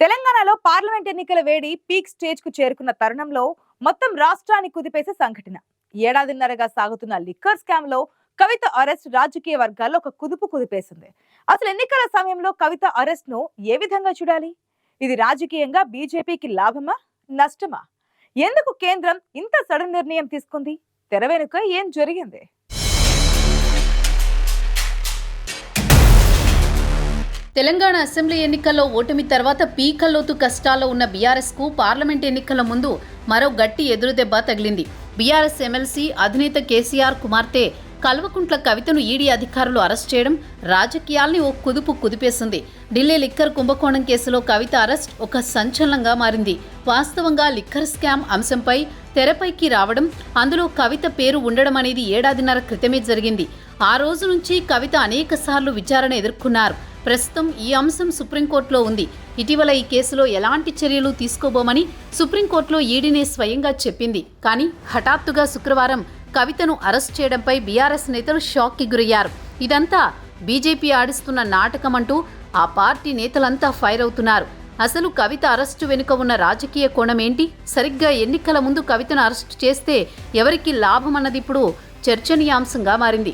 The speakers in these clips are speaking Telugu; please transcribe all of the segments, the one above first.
తెలంగాణలో పార్లమెంట్ ఎన్నికల వేడి పీక్ స్టేజ్ కు చేరుకున్న తరుణంలో మొత్తం రాష్ట్రాన్ని కుదిపేసే సంఘటన. ఏడాదిన్నరగా సాగుతున్న లిక్కర్ స్కామ్ లో కవిత అరెస్ట్ రాజకీయ వర్గాల్లో ఒక కుదుపు కుదిపేసింది. అసలు ఎన్నికల సమయంలో కవిత అరెస్ట్ ను ఏ విధంగా చూడాలి? ఇది రాజకీయంగా బీజేపీకి లాభమా, నష్టమా? ఎందుకు కేంద్రం ఇంత సడన్ నిర్ణయం తీసుకుంది? తెర వెనుక ఏం జరిగింది? తెలంగాణ అసెంబ్లీ ఎన్నికల్లో ఓటమి తర్వాత పీకల్లోతు కష్టాల్లో ఉన్న బీఆర్ఎస్ కు పార్లమెంట్ ఎన్నికల ముందు మరో గట్టి ఎదురుదెబ్బ తగిలింది. బీఆర్ఎస్ ఎమ్మెల్సీ అధినేత కేసీఆర్ కుమార్తె కల్వకుంట్ల కవితను ఈడీ అధికారులు అరెస్ట్ చేయడం రాజకీయాల్ని ఓ కుదుపు కుదిపేసింది. ఢిల్లీ లిక్కర్ కుంభకోణం కేసులో కవిత అరెస్ట్ ఒక సంచలనంగా మారింది. వాస్తవంగా లిక్కర్ స్కామ్ అంశంపై తెరపైకి రావడం, అందులో కవిత పేరు ఉండడం అనేది ఏడాదిన్నర క్రితమే జరిగింది. ఆ రోజు నుంచి కవిత అనేకసార్లు విచారణ ఎదుర్కొన్నారు. ప్రస్తుతం ఈ అంశం సుప్రీంకోర్టులో ఉంది. ఇటీవల ఈ కేసులో ఎలాంటి చర్యలు తీసుకోబోమని సుప్రీంకోర్టులో ఈడీనే స్వయంగా చెప్పింది. కానీ హఠాత్తుగా శుక్రవారం కవితను అరెస్ట్ చేయడంపై బీఆర్ఎస్ నేతలు షాక్కి గురయ్యారు. ఇదంతా బీజేపీ ఆడిస్తున్న నాటకమంటూ ఆ పార్టీ నేతలంతా ఫైర్ అవుతున్నారు. అసలు కవిత అరెస్టు వెనుక ఉన్న రాజకీయ కోణమేంటి? సరిగ్గా ఎన్నికల ముందు కవితను అరెస్ట్ చేస్తే ఎవరికి లాభమన్నది ఇప్పుడు చర్చనీయాంశంగా మారింది.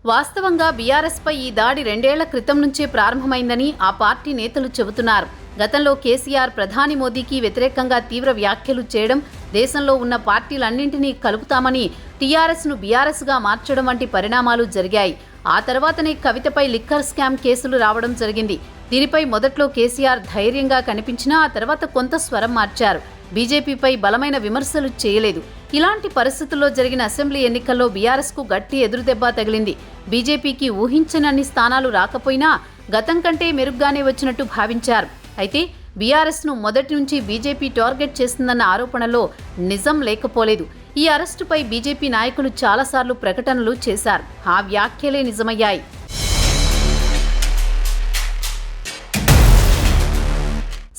వాస్తవంగా బీఆర్ఎస్ పై ఈ దాడి 2 ఏళ్ల క్రితం నుంచే ప్రారంభమైందని ఆ పార్టీ నేతలు చెబుతున్నారు. గతంలో కేసీఆర్ ప్రధాని మోదీకి వ్యతిరేకంగా తీవ్ర వ్యాఖ్యలు చేయడం, దేశంలో ఉన్న పార్టీలన్నింటినీ కలుపుతామని టీఆర్ఎస్ను బీఆర్ఎస్గా మార్చడం వంటి పరిణామాలు జరిగాయి. ఆ తర్వాతనే కవితపై లిక్కర్ స్కామ్ కేసులు రావడం జరిగింది. దీనిపై మొదట్లో కేసీఆర్ ధైర్యంగా కనిపించినా ఆ తర్వాత కొంత స్వరం మార్చారు. బీజేపీపై బలమైన విమర్శలు చేయలేదు. ఇలాంటి పరిస్థితుల్లో జరిగిన అసెంబ్లీ ఎన్నికల్లో బీఆర్ఎస్కు గట్టి ఎదురుదెబ్బ తగిలింది. బీజేపీకి ఊహించనన్ని స్థానాలు రాకపోయినా గతం కంటే మెరుగ్గానే వచ్చినట్టు భావించారు. అయితే బీఆర్ఎస్ను మొదటి నుంచి బీజేపీ టార్గెట్ చేస్తుందన్న ఆరోపణలో నిజం లేకపోలేదు. ఈ అరెస్టుపై బీజేపీ నాయకులు చాలాసార్లు ప్రకటనలు చేశారు. ఆ వ్యాఖ్యలే నిజమయ్యాయి.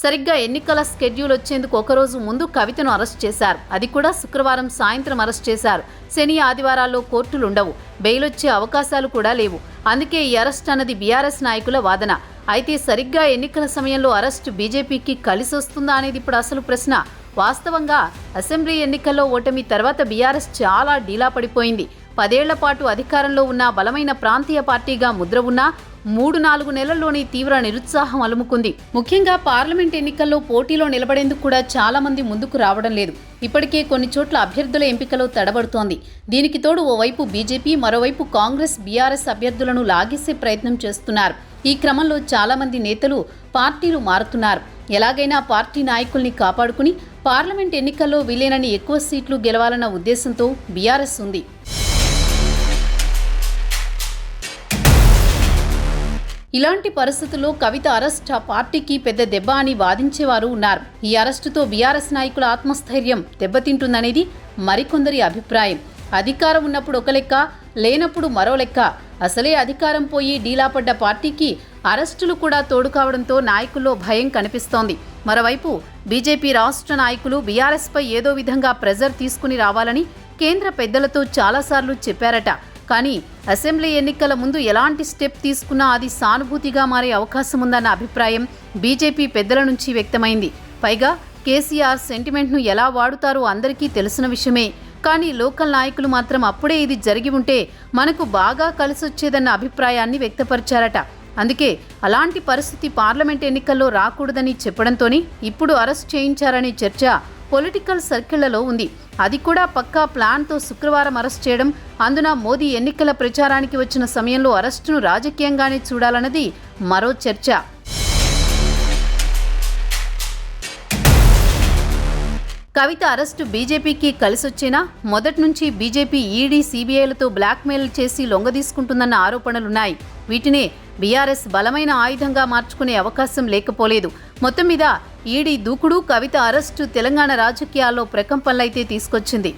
సరిగ్గా ఎన్నికల స్కెడ్యూల్ వచ్చేందుకు ఒకరోజు ముందు కవితను అరెస్ట్ చేశారు. అది కూడా శుక్రవారం సాయంత్రం అరెస్ట్ చేశారు. శని, ఆదివారాల్లో కోర్టులుండవు, బెయిల్ వచ్చే అవకాశాలు కూడా లేవు. అందుకే ఈ అరెస్ట్ అన్నది బీఆర్ఎస్ నాయకుల వాదన. అయితే సరిగ్గా ఎన్నికల సమయంలో అరెస్ట్ బీజేపీకి కలిసొస్తుందా అనేది ఇప్పుడు అసలు ప్రశ్న. వాస్తవంగా అసెంబ్లీ ఎన్నికల్లో ఓటమి తర్వాత బీఆర్ఎస్ చాలా డీలా పడిపోయింది. 10 ఏళ్ల పాటు అధికారంలో ఉన్న బలమైన ప్రాంతీయ పార్టీగా ముద్ర ఉన్నా 3-4 నెలల్లోనే తీవ్ర నిరుత్సాహం అలుముకుంది. ముఖ్యంగా పార్లమెంట్ ఎన్నికల్లో పోటీలో నిలబడేందుకు కూడా చాలా మంది ముందుకు రావడం లేదు. ఇప్పటికే కొన్ని చోట్ల అభ్యర్థుల ఎంపికలో తడబడుతోంది. దీనికి తోడు ఓవైపు బీజేపీ, మరోవైపు కాంగ్రెస్ బీఆర్ఎస్ అభ్యర్థులను లాగేసే ప్రయత్నం చేస్తున్నారు. ఈ క్రమంలో చాలా మంది నేతలు పార్టీలు మారుతున్నారు. ఎలాగైనా పార్టీ నాయకుల్ని కాపాడుకుని పార్లమెంట్ ఎన్నికల్లో వీలైనన్ని ఎక్కువ సీట్లు గెలవాలన్న ఉద్దేశంతో బీఆర్ఎస్ ఉంది. ఇలాంటి పరిస్థితుల్లో కవిత అరెస్ట్ ఆ పార్టీకి పెద్ద దెబ్బ అని వాదించేవారు ఉన్నారు. ఈ అరెస్టుతో బీఆర్ఎస్ నాయకుల ఆత్మస్థైర్యం దెబ్బతింటుందనేది మరికొందరి అభిప్రాయం. అధికారం ఉన్నప్పుడు ఒక లెక్క, లేనప్పుడు మరో లెక్క. అసలే అధికారం పోయి డీలాపడ్డ పార్టీకి అరెస్టులు కూడా తోడు కావడంతో నాయకుల్లో భయం కనిపిస్తోంది. మరోవైపు బీజేపీ రాష్ట్ర నాయకులు బీఆర్ఎస్పై ఏదో విధంగా ప్రెజర్ తీసుకుని రావాలని కేంద్ర పెద్దలతో చాలాసార్లు చెప్పారట. కానీ అసెంబ్లీ ఎన్నికల ముందు ఎలాంటి స్టెప్ తీసుకున్నా అది సానుభూతిగా మారే అవకాశం ఉందన్న అభిప్రాయం బీజేపీ పెద్దల నుంచి వ్యక్తమైంది. పైగా కేసీఆర్ సెంటిమెంట్ను ఎలా వాడుతారో అందరికీ తెలిసిన విషయమే. కానీ లోకల్ నాయకులు మాత్రం అప్పుడే ఇది జరిగి ఉంటే మనకు బాగా కలిసొచ్చేదన్న అభిప్రాయాన్ని వ్యక్తపరిచారట. అందుకే అలాంటి పరిస్థితి పార్లమెంట్ ఎన్నికల్లో రాకూడదని చెప్పడంతోనే ఇప్పుడు అరెస్ట్ చేయించారనే చర్చ పొలిటికల్ సర్కిళ్లలో ఉంది. అది కూడా పక్కా ప్లాన్తో శుక్రవారం అరెస్ట్ చేయడం, అందున మోదీ ఎన్నికల ప్రచారానికి వచ్చిన సమయంలో అరెస్టును రాజకీయంగానే చూడాలన్నది మరో చర్చ. కవిత అరెస్టు బీజేపీకి కలిసొచ్చేనా? మొదటి నుంచి బీజేపీ ఈడీ, సీబీఐలతో బ్లాక్మెయిల్ చేసి లొంగదీసుకుంటుందన్న ఆరోపణలున్నాయి. వీటినే బీఆర్ఎస్ బలమైన ఆయుధంగా మార్చుకునే అవకాశం లేకపోలేదు. మొత్తం మీద ఈడీ దూకుడు, కవిత అరెస్టు తెలంగాణ రాజకీయాల్లో ప్రకంపనలైతే తీసుకొచ్చింది.